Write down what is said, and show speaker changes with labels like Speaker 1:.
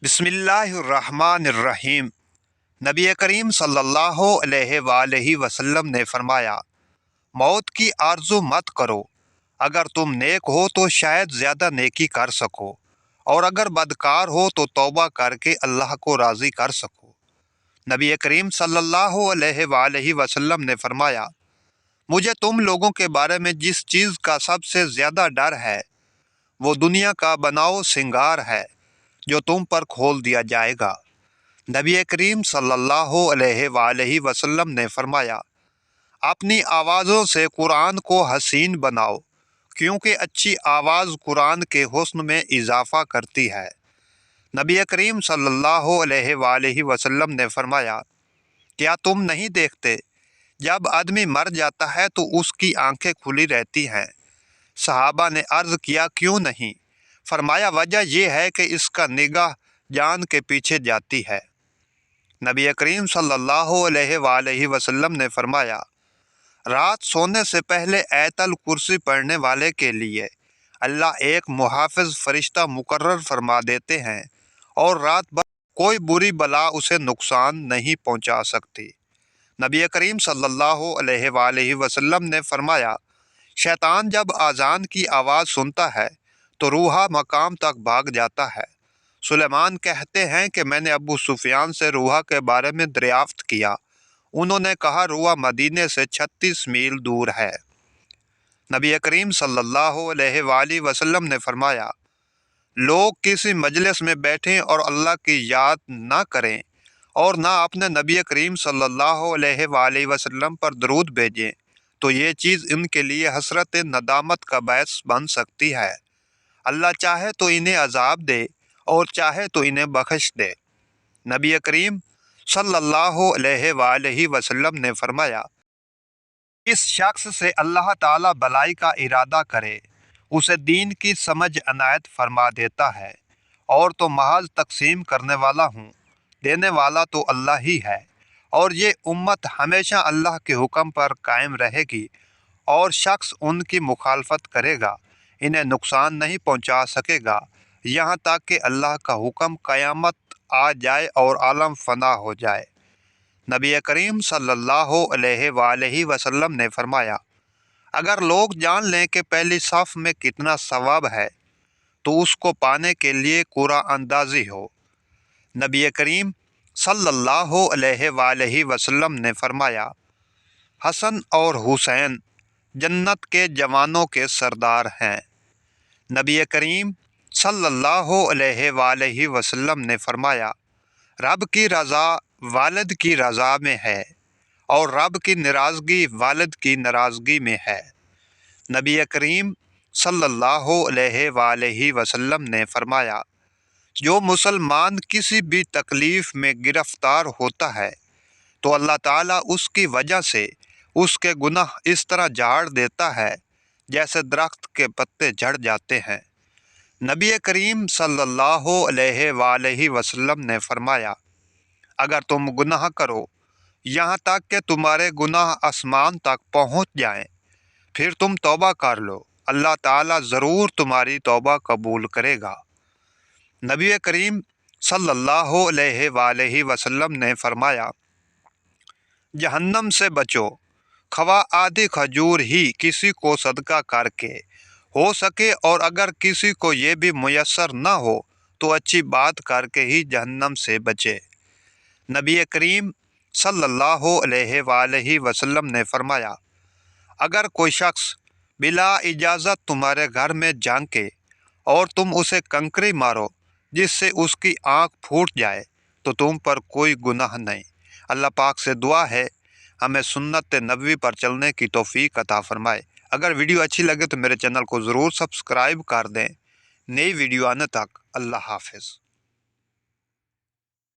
Speaker 1: बिस्मिल्लाहिर्रहमानिर्रहीम। नबी करीम सल्लल्लाहु अलैहि वसल्लम ने फरमाया, मौत की आरज़ू मत करो। अगर तुम नेक हो तो शायद ज़्यादा नेकी कर सको, और अगर बदकार हो तो तौबा करके अल्लाह को राज़ी कर सको। नबी करीम सल्लल्लाहु अलैहि वसल्लम ने फरमाया, मुझे तुम लोगों के बारे में जिस चीज़ का सबसे ज़्यादा डर है वो दुनिया का बनाओ सिंगार है जो तुम पर खोल दिया जाएगा। नबी करीम सल्लल्लाहु अलैहि वसल्लम ने फरमाया, अपनी आवाज़ों से कुरान को हसीन बनाओ, क्योंकि अच्छी आवाज़ कुरान के हुस्न में इजाफ़ा करती है। नबी करीम सल्लल्लाहु अलैहि वसल्लम ने फरमाया, क्या तुम नहीं देखते जब आदमी मर जाता है तो उसकी आंखें खुली रहती हैं। सहाबा ने अर्ज़ किया, क्यों नहीं? फरमाया, वजह यह है कि इसका निगाह जान के पीछे जाती है। नबी करीम सल्लल्लाहु अलैहि वसल्लम ने फरमाया, रात सोने से पहले आयतल कुर्सी पढ़ने वाले के लिए अल्लाह एक मुहाफ़िज़ फ़रिश्ता मुकर्रर फरमा देते हैं, और रात भर कोई बुरी बला उसे नुकसान नहीं पहुंचा सकती। नबी करीम सल्लल्लाहु अलैहि वसल्लम ने फरमाया, शैतान जब आज़ान की आवाज़ सुनता है तो रूहा मकाम तक भाग जाता है। सुलेमान कहते हैं कि मैंने अबू सुफियान से रूहा के बारे में दरियाफ्त किया। उन्होंने कहा, रूहा मदीने से 36 मील दूर है। नबी करीम सल्लल्लाहु अलैहि वसल्लम ने फरमाया, लोग किसी मजलिस में बैठें और अल्लाह की याद ना करें और ना अपने नबी करीम सल्लल्लाहु अलैहि वसल्लम पर दरूद भेजें तो ये चीज़ इनके लिए हसरत नदामत का बायस बन सकती है। अल्लाह चाहे तो इन्हें अजाब दे और चाहे तो इन्हें बख्श दे। नबी करीम सल्लल्लाहु अलैहि वसल्लम ने फरमाया, इस शख्स से अल्लाह ताला भलाई का इरादा करे, उसे दीन की समझ अनायत फरमा देता है, और तो महज तकसीम करने वाला हूँ, देने वाला तो अल्लाह ही है। और ये उम्मत हमेशा अल्लाह के हुक्म पर कायम रहेगी, और शख्स उनकी मुखालफत करेगा इन्हें नुकसान नहीं पहुँचा सकेगा, यहाँ तक कि अल्लाह का हुक्म क़यामत आ जाए और आलम फना हो जाए। नबी करीम सल्लल्लाहु अलैहि वसल्लम ने फरमाया, अगर लोग जान लें कि पहली सफ़ में कितना सवाब है तो उसको पाने के लिए कुरा अंदाज़ी हो। नबी करीम सल्लल्लाहु अलैहि वसल्लम ने फरमाया, हसन और हुसैन जन्नत के जवानों के सरदार हैं। नबी करीम सल्लल्लाहु अलैहि वसल्लम ने फरमाया, रब की रज़ा वालिद की रज़ा में है और रब की नाराज़गी वालिद की नाराज़गी में है। नबी करीम सल्लल्लाहु अलैहि वसल्लम ने फरमाया, जो मुसलमान किसी भी तकलीफ़ में गिरफ़्तार होता है तो अल्लाह ताला उसकी वजह से उसके गुनाह इस तरह झाड़ देता है जैसे दरख्त के पत्ते झड़ जाते हैं। नबी करीम सल्लल्लाहु अलैहि वसल्लम ने फरमाया, अगर तुम गुनाह करो यहाँ तक कि तुम्हारे गुनाह आसमान तक पहुँच जाएं, फिर तुम तौबा कर लो, अल्लाह ताला ज़रूर तुम्हारी तौबा कबूल करेगा। नबी करीम सल्लल्लाहु अलैहि वसल्लम ने फरमाया, जहन्नम से बचो, खवा आधी खजूर ही किसी को सदका करके हो सके, और अगर किसी को ये भी मुयस्सर न हो तो अच्छी बात करके ही जहन्नम से बचे। नबी करीम सल्लल्लाहु अलैहि वसल्लम ने फरमाया, अगर कोई शख्स बिला इजाज़त तुम्हारे घर में झांके और तुम उसे कंकरी मारो जिससे उसकी आँख फूट जाए तो तुम पर कोई गुनाह नहीं। अल्लाह पाक से दुआ है हमें सुन्नत नबवी पर चलने की तौफीक अता फरमाए। अगर वीडियो अच्छी लगे तो मेरे चैनल को ज़रूर सब्सक्राइब कर दें। नई वीडियो आने तक अल्लाह हाफ़िज़।